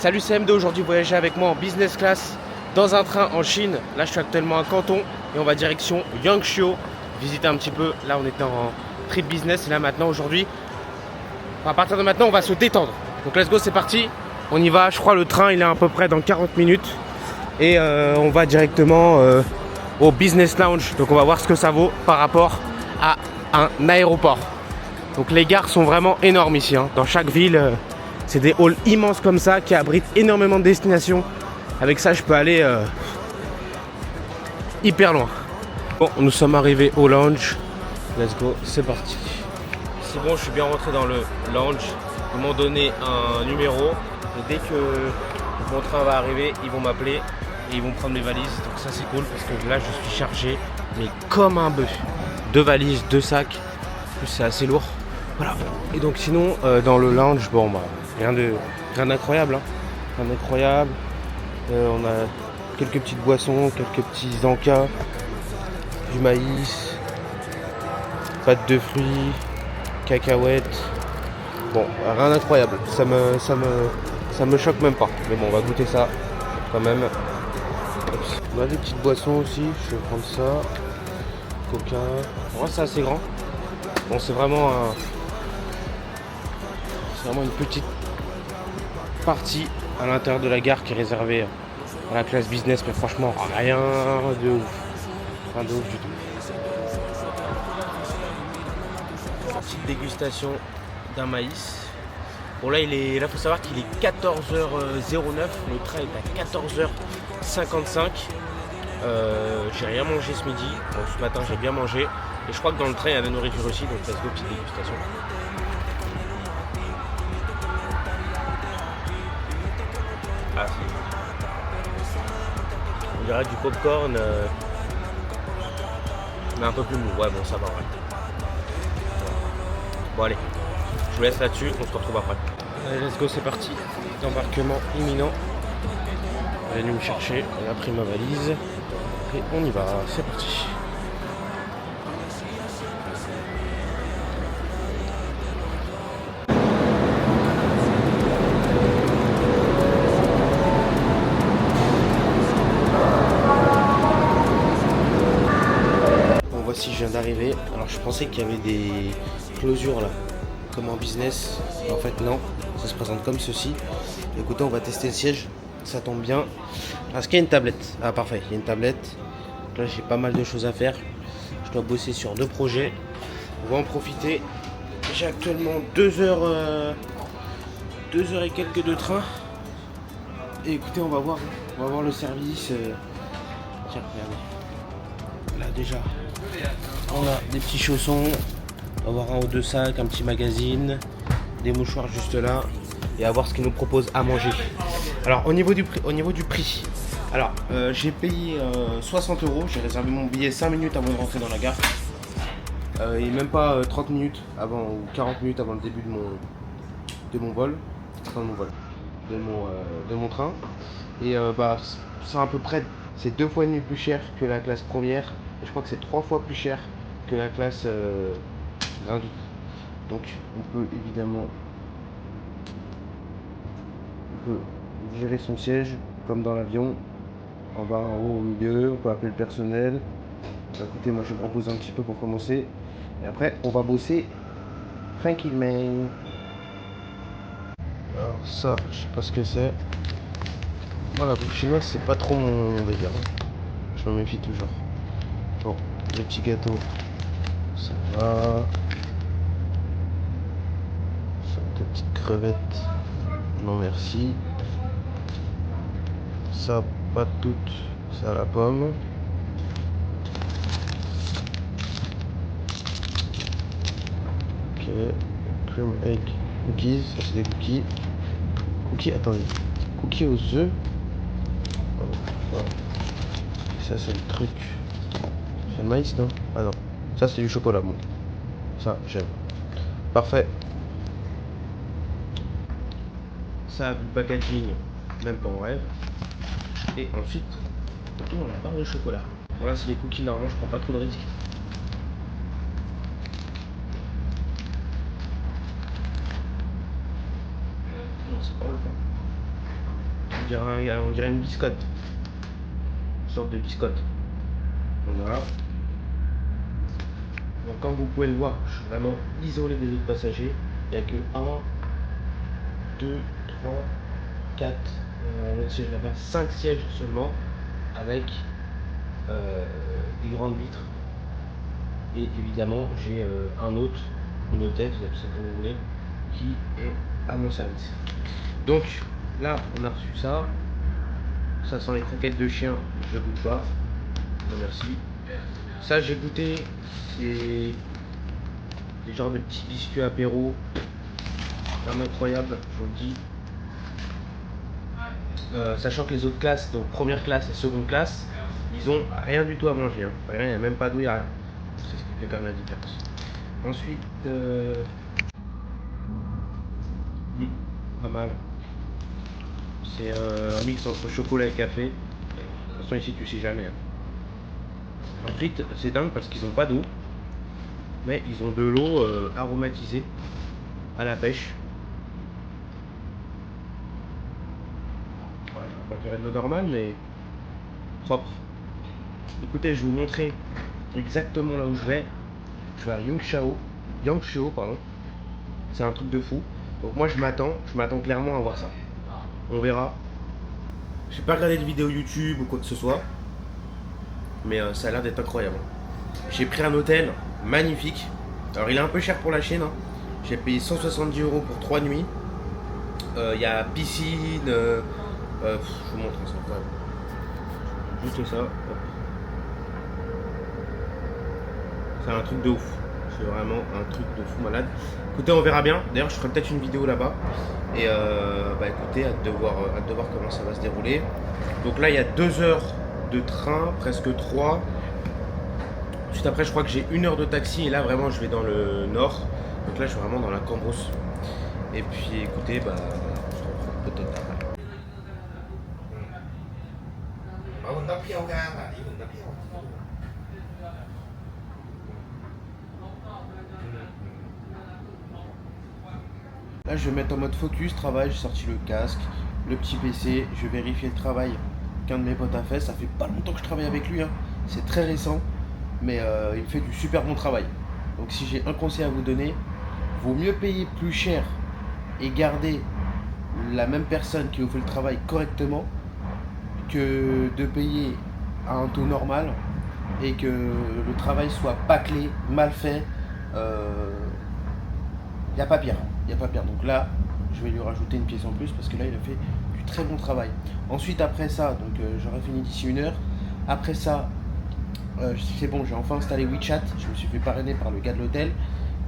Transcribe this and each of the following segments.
Salut CM2, aujourd'hui voyager avec moi en business class dans un train en Chine. Là je suis actuellement à Canton et on va direction Yangshuo, visiter un petit peu. Là on était en trip business et là maintenant aujourd'hui, à partir de maintenant on va se détendre. Donc let's go, c'est parti, on y va. Je crois le train il est à peu près dans 40 minutes et on va directement au business lounge. Donc on va voir ce que ça vaut par rapport à un aéroport. Donc les gares sont vraiment énormes ici, hein. Dans chaque ville, c'est des halls immenses comme ça qui abritent énormément de destinations. Avec ça, je peux aller hyper loin. Bon, nous sommes arrivés au lounge. Let's go, c'est parti. C'est bon, je suis bien rentré dans le lounge. Ils m'ont donné un numéro. Et dès que mon train va arriver, ils vont m'appeler et ils vont prendre mes valises. Donc ça, c'est cool parce que là, je suis chargé, mais comme un bœuf. 2 valises, 2 sacs. En plus, c'est assez lourd. Voilà. Et donc sinon dans le lounge, bon bah rien d'incroyable, hein. Rien d'incroyable. On a quelques petites boissons, quelques petits encas, du maïs, pâte de fruits, cacahuètes. Bon, rien d'incroyable. Ça me choque même pas. Mais bon, on va goûter ça quand même. On a des petites boissons aussi. Je vais prendre ça. Coca. En vrai, c'est assez grand. Bon, c'est vraiment une petite partie à l'intérieur de la gare qui est réservée à la classe business, mais franchement rien de ouf. Rien de ouf du tout. Petite dégustation d'un maïs. Bon là faut savoir qu'il est 14h09, le train est à 14h55. J'ai rien mangé ce midi. Bon, ce matin j'ai bien mangé. Et je crois que dans le train il y a de la nourriture aussi, donc let's go, petite dégustation. Ah, on dirait du popcorn, mais un peu plus mou. Ouais, bon, ça va, ouais. Bon, allez, je vous laisse là-dessus, on se retrouve après. Allez, let's go, c'est parti. Embarquement imminent. Elle est venue me chercher, elle a pris ma valise. Et on y va, c'est parti. Voici, je viens d'arriver. Alors je pensais qu'il y avait des closures là, comme en business. En fait non, ça se présente comme ceci. Écoutez, on va tester le siège. Ça tombe bien. Est-ce qu'il y a une tablette? Ah parfait, il y a une tablette. Donc là j'ai pas mal de choses à faire. Je dois bosser sur 2 projets. On va en profiter. J'ai actuellement 2 heures et quelques de train. Et écoutez, on va voir le service. Tiens, regardez. Là déjà. On a des petits chaussons, on va avoir 1 ou 2 sacs, un petit magazine, des mouchoirs juste là, et à voir ce qu'ils nous proposent à manger. Alors au niveau du prix, alors j'ai payé 60 €, j'ai réservé mon billet 5 minutes avant de rentrer dans la gare, et même pas 30 minutes avant, ou 40 minutes avant le début de mon vol, de mon train, et c'est à peu près, c'est 2 fois et demi plus cher que la classe première. Je crois que c'est 3 fois plus cher que la classe gratuite. Donc on peut évidemment gérer son siège comme dans l'avion. En bas, en haut, au milieu, on peut appeler le personnel. Bah, écoutez, moi je vais me reposer un petit peu pour commencer. Et après on va bosser tranquillement. Alors ça, je sais pas ce que c'est. Moi la bouffe chinoise c'est pas trop mon délire, hein. Je me méfie toujours. Bon, les petits gâteaux. Ça va. Des petites crevettes. Non merci. Ça, pas toutes. C'est à la pomme. Ok. Cream egg cookies. Ça c'est des cookies. Attendez. Cookies aux œufs. Oh, ouais. Ça c'est le truc. C'est le maïs, non? Ah non. Ça c'est du chocolat, bon. Ça, j'aime. Parfait. Ça, le packaging, même pas en rêve. Et ensuite, on a la barre de chocolat. Voilà, c'est les cookies normalement, je prends pas trop de risques. Non, c'est pas ouf, hein. on dirait une biscotte. Une sorte de biscotte. Donc voilà. Donc comme vous pouvez le voir, je suis vraiment isolé des autres passagers. Il n'y a que 1, 2, 3, 4, l'autre siège là-bas, 5 sièges seulement, avec des grandes vitres. Et évidemment, j'ai un hôte, une hôtesse, vous appelez ça comme vous voulez, qui est à mon service. Donc là, on a reçu ça. Ça sent les croquettes de chien, je goûte pas. Non, merci. Ça, j'ai goûté. C'est des genres de petits biscuits apéro. Vraiment incroyable, je vous le dis. Sachant que les autres classes, donc première classe et seconde classe, ils ont rien du tout à manger. Hein. Rien, il n'y a même pas d'eau, il n'y a rien. C'est ce qui fait quand même la différence. Ensuite, pas mal. C'est un mix entre chocolat et café. De toute façon, ici, tu sais jamais. Hein. Ensuite, c'est dingue parce qu'ils n'ont pas d'eau, mais ils ont de l'eau aromatisée à la pêche. Ouais, on va dire de l'eau normale, mais propre. Écoutez, je vais vous montrer exactement là où je vais. Je vais à Yangshuo, pardon. C'est un truc de fou. Donc moi je m'attends clairement à voir ça. On verra. J'ai pas regardé de vidéo YouTube ou quoi que ce soit, mais ça a l'air d'être incroyable. J'ai pris un hôtel magnifique. Alors il est un peu cher pour la Chine. Hein. J'ai payé 170 € pour 3 nuits. Il y a piscine. Je vous montre, c'est incroyable. Juste ça. Hop. C'est un truc de ouf. C'est vraiment un truc de fou malade. Écoutez, on verra bien. D'ailleurs, je ferai peut-être une vidéo là-bas. Et bah écoutez, hâte de voir comment ça va se dérouler. Donc là, il y a 2 heures de train, presque 3. Ensuite après, je crois que j'ai 1 heure de taxi. Et là, vraiment, je vais dans le nord. Donc là, je suis vraiment dans la Cambrousse. Et puis, écoutez, bah, on se retrouve peut-être après. Là, je vais mettre en mode focus, travail, j'ai sorti le casque, le petit PC, je vais vérifier le travail qu'un de mes potes a fait. Ça fait pas longtemps que je travaille avec lui, hein. C'est très récent, mais il fait du super bon travail. Donc si j'ai un conseil à vous donner, vaut mieux payer plus cher et garder la même personne qui vous fait le travail correctement que de payer à un taux normal et que le travail soit bâclé, mal fait. Il n'y a pas pire. Donc là, je vais lui rajouter une pièce en plus parce que là, il a fait du très bon travail. Ensuite, après ça, donc j'aurai fini d'ici 1 heure. Après ça, c'est bon, j'ai enfin installé WeChat. Je me suis fait parrainer par le gars de l'hôtel.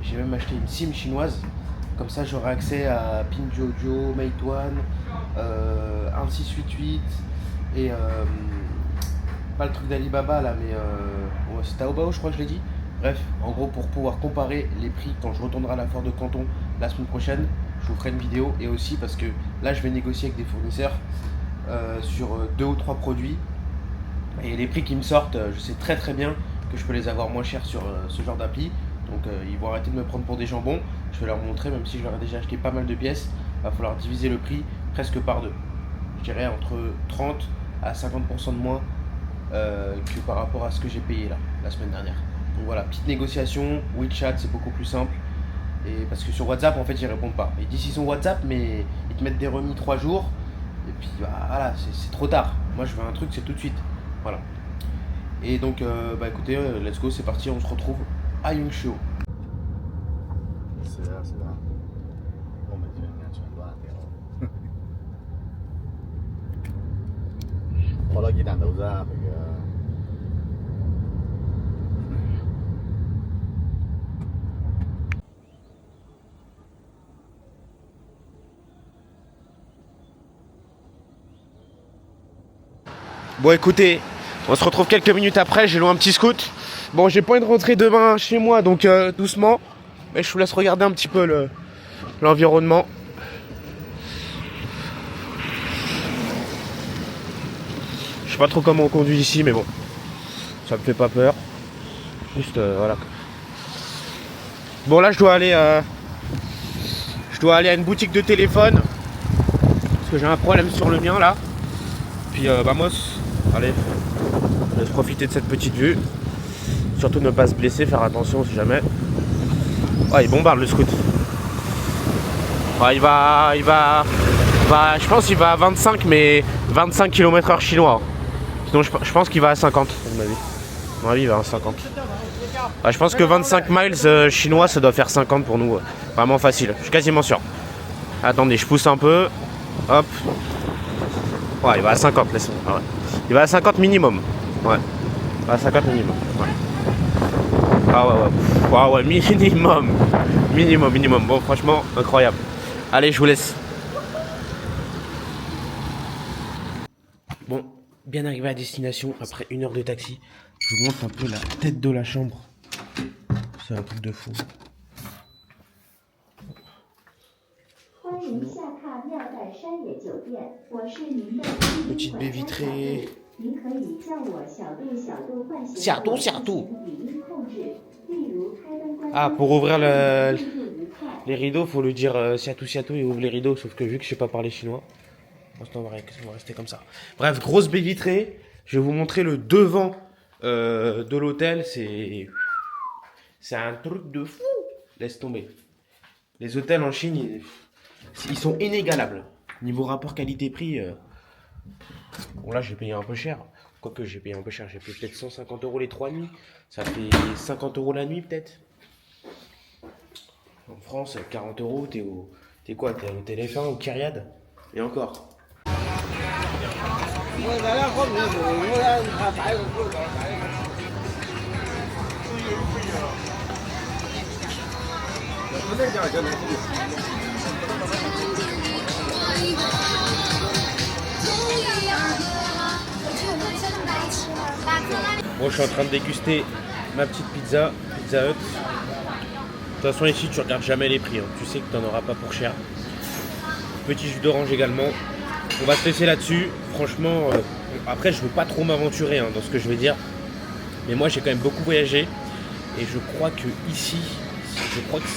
J'ai même acheté une SIM chinoise. Comme ça, j'aurai accès à Pinduoduo, Meituan, 1688 et pas le truc d'Alibaba là, mais c'est Taobao, je crois que je l'ai dit. Bref, en gros, pour pouvoir comparer les prix quand je retournerai à la foire de Canton la semaine prochaine, je vous ferai une vidéo. Et aussi parce que là, je vais négocier avec des fournisseurs sur 2 ou 3 produits. Et les prix qui me sortent, je sais très très bien que je peux les avoir moins chers sur ce genre d'appli. Donc ils vont arrêter de me prendre pour des jambons. Je vais leur montrer, même si je leur ai déjà acheté pas mal de pièces, il va falloir diviser le prix presque par 2. Je dirais entre 30 à 50% de moins que par rapport à ce que j'ai payé là, la semaine dernière. Donc voilà, petite négociation, WeChat c'est beaucoup plus simple. Et parce que sur WhatsApp en fait ils répondent pas. Ils disent ils sont WhatsApp mais ils te mettent des remis 3 jours. Et puis bah, voilà, c'est trop tard. Moi je veux un truc, c'est tout de suite. Voilà. Et donc bah écoutez, let's go, c'est parti, on se retrouve à Yangshuo. 我们就应该全乱掉。我都幾彈到咋，佢嘅。Bon écoutez, on se retrouve quelques minutes après, j'ai loué un petit scoot. Bon j'ai pas envie de rentrer demain chez moi donc doucement. Mais je vous laisse regarder un petit peu l'environnement. Je sais pas trop comment on conduit ici mais bon. Ça me fait pas peur. Juste voilà. Bon là je dois aller à une boutique de téléphone. Parce que j'ai un problème sur le mien là. Puis vamos, allez, on laisse profiter de cette petite vue. Surtout ne pas se blesser, faire attention si jamais. Oh, il bombarde le scout. Oh, il va, je pense qu'il va à 25, mais 25 km/h chinois. Sinon, je pense qu'il va à 50, à mon avis. À mon avis, il va à 50. Ah, je pense que 25 miles chinois, ça doit faire 50 pour nous. Vraiment facile, je suis quasiment sûr. Attendez, je pousse un peu. Hop. Ouais, il va à 50, laisse-moi. Ah, ouais. Il va à 50 minimum. Ouais. Il va à 50 minimum. Ouais. Ah ouais, ouais. Ah ouais, minimum. Minimum. Bon, franchement, incroyable. Allez, je vous laisse. Bon, bien arrivé à destination après 1 heure de taxi. Je vous montre un peu la tête de la chambre. C'est un truc de fou. Petite baie vitrée. Xiaodu. Ah, pour ouvrir les rideaux, faut lui dire Xiaodu et ouvre les rideaux. Sauf que vu que je sais pas parler chinois, on va rester comme ça. Bref, grosse baie vitrée. Je vais vous montrer le devant de l'hôtel. C'est un truc de fou. Laisse tomber. Les hôtels en Chine, ils sont inégalables. Niveau rapport qualité-prix, bon là j'ai payé un peu cher. Quoique j'ai payé un peu cher, j'ai payé peut-être 150 € les 3 nuits. Ça fait 50 € la nuit peut-être. En France, 40 €, t'es quoi? T'es au téléphone ou Kyriade? Et encore. Bon, je suis en train de déguster ma petite Pizza Hut. De toute façon, ici, tu regardes jamais les prix. Hein. Tu sais que tu n'en auras pas pour cher. Petit jus d'orange également. On va se laisser là-dessus. Franchement, après, je veux pas trop m'aventurer dans ce que je vais dire. Mais moi, j'ai quand même beaucoup voyagé. Et je crois que ici,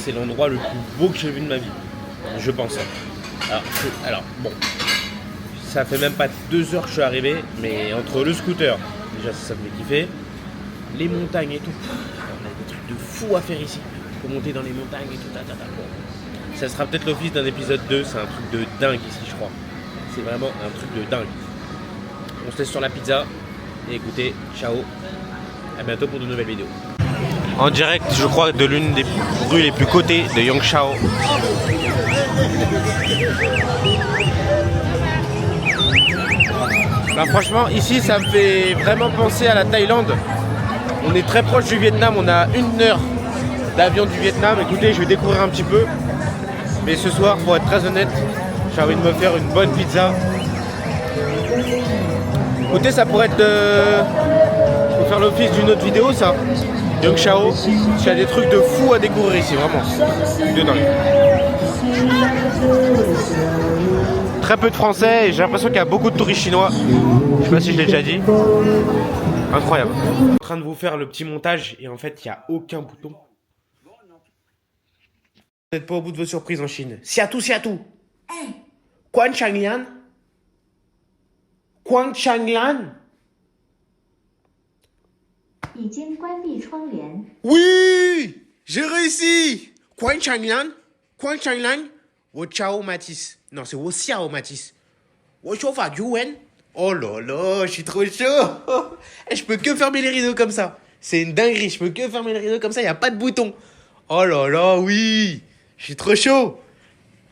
c'est l'endroit le plus beau que j'ai vu de ma vie. Je pense. Alors, bon. Ça fait même pas 2 heures que je suis arrivé. Mais entre le scooter, déjà ça me fait kiffer, les montagnes et tout. On a des trucs de fou à faire ici. Faut monter dans les montagnes et tout. Bon. Ça sera peut-être l'office d'un épisode 2. C'est un truc de dingue ici, je crois. C'est vraiment un truc de dingue. On se laisse sur la pizza. Et écoutez, ciao. À bientôt pour de nouvelles vidéos. En direct, je crois, de l'une des rues les plus cotées de Yongshao. Bah, franchement, ici, ça me fait vraiment penser à la Thaïlande. On est très proche du Vietnam. On a 1 heure d'avion du Vietnam. Écoutez, je vais découvrir un petit peu. Mais ce soir, pour être très honnête, j'ai envie de me faire une bonne pizza. Écoutez, ça pourrait être pour faire l'office d'une autre vidéo, ça. Yongshao, il y a des trucs de fou à découvrir ici, vraiment. De dingue. Très peu de Français et j'ai l'impression qu'il y a beaucoup de touristes chinois. Je sais pas si je l'ai déjà dit. Incroyable. Je suis en train de vous faire le petit montage et en fait, il n'y a aucun bouton. Vous n'êtes pas au bout de vos surprises en Chine. Xiaodu. Quan Changlian. Oui, j'ai réussi. Quan Changlian. Wo Chao Matisse. Non, c'est Wo Xiao Matisse. Wo Shofa Yuan. Oh là là, je suis trop chaud. Je peux que fermer les rideaux comme ça. C'est une dinguerie, je peux que fermer les rideaux comme ça, il n'y a pas de bouton. Oh là là, oui. Je suis trop chaud.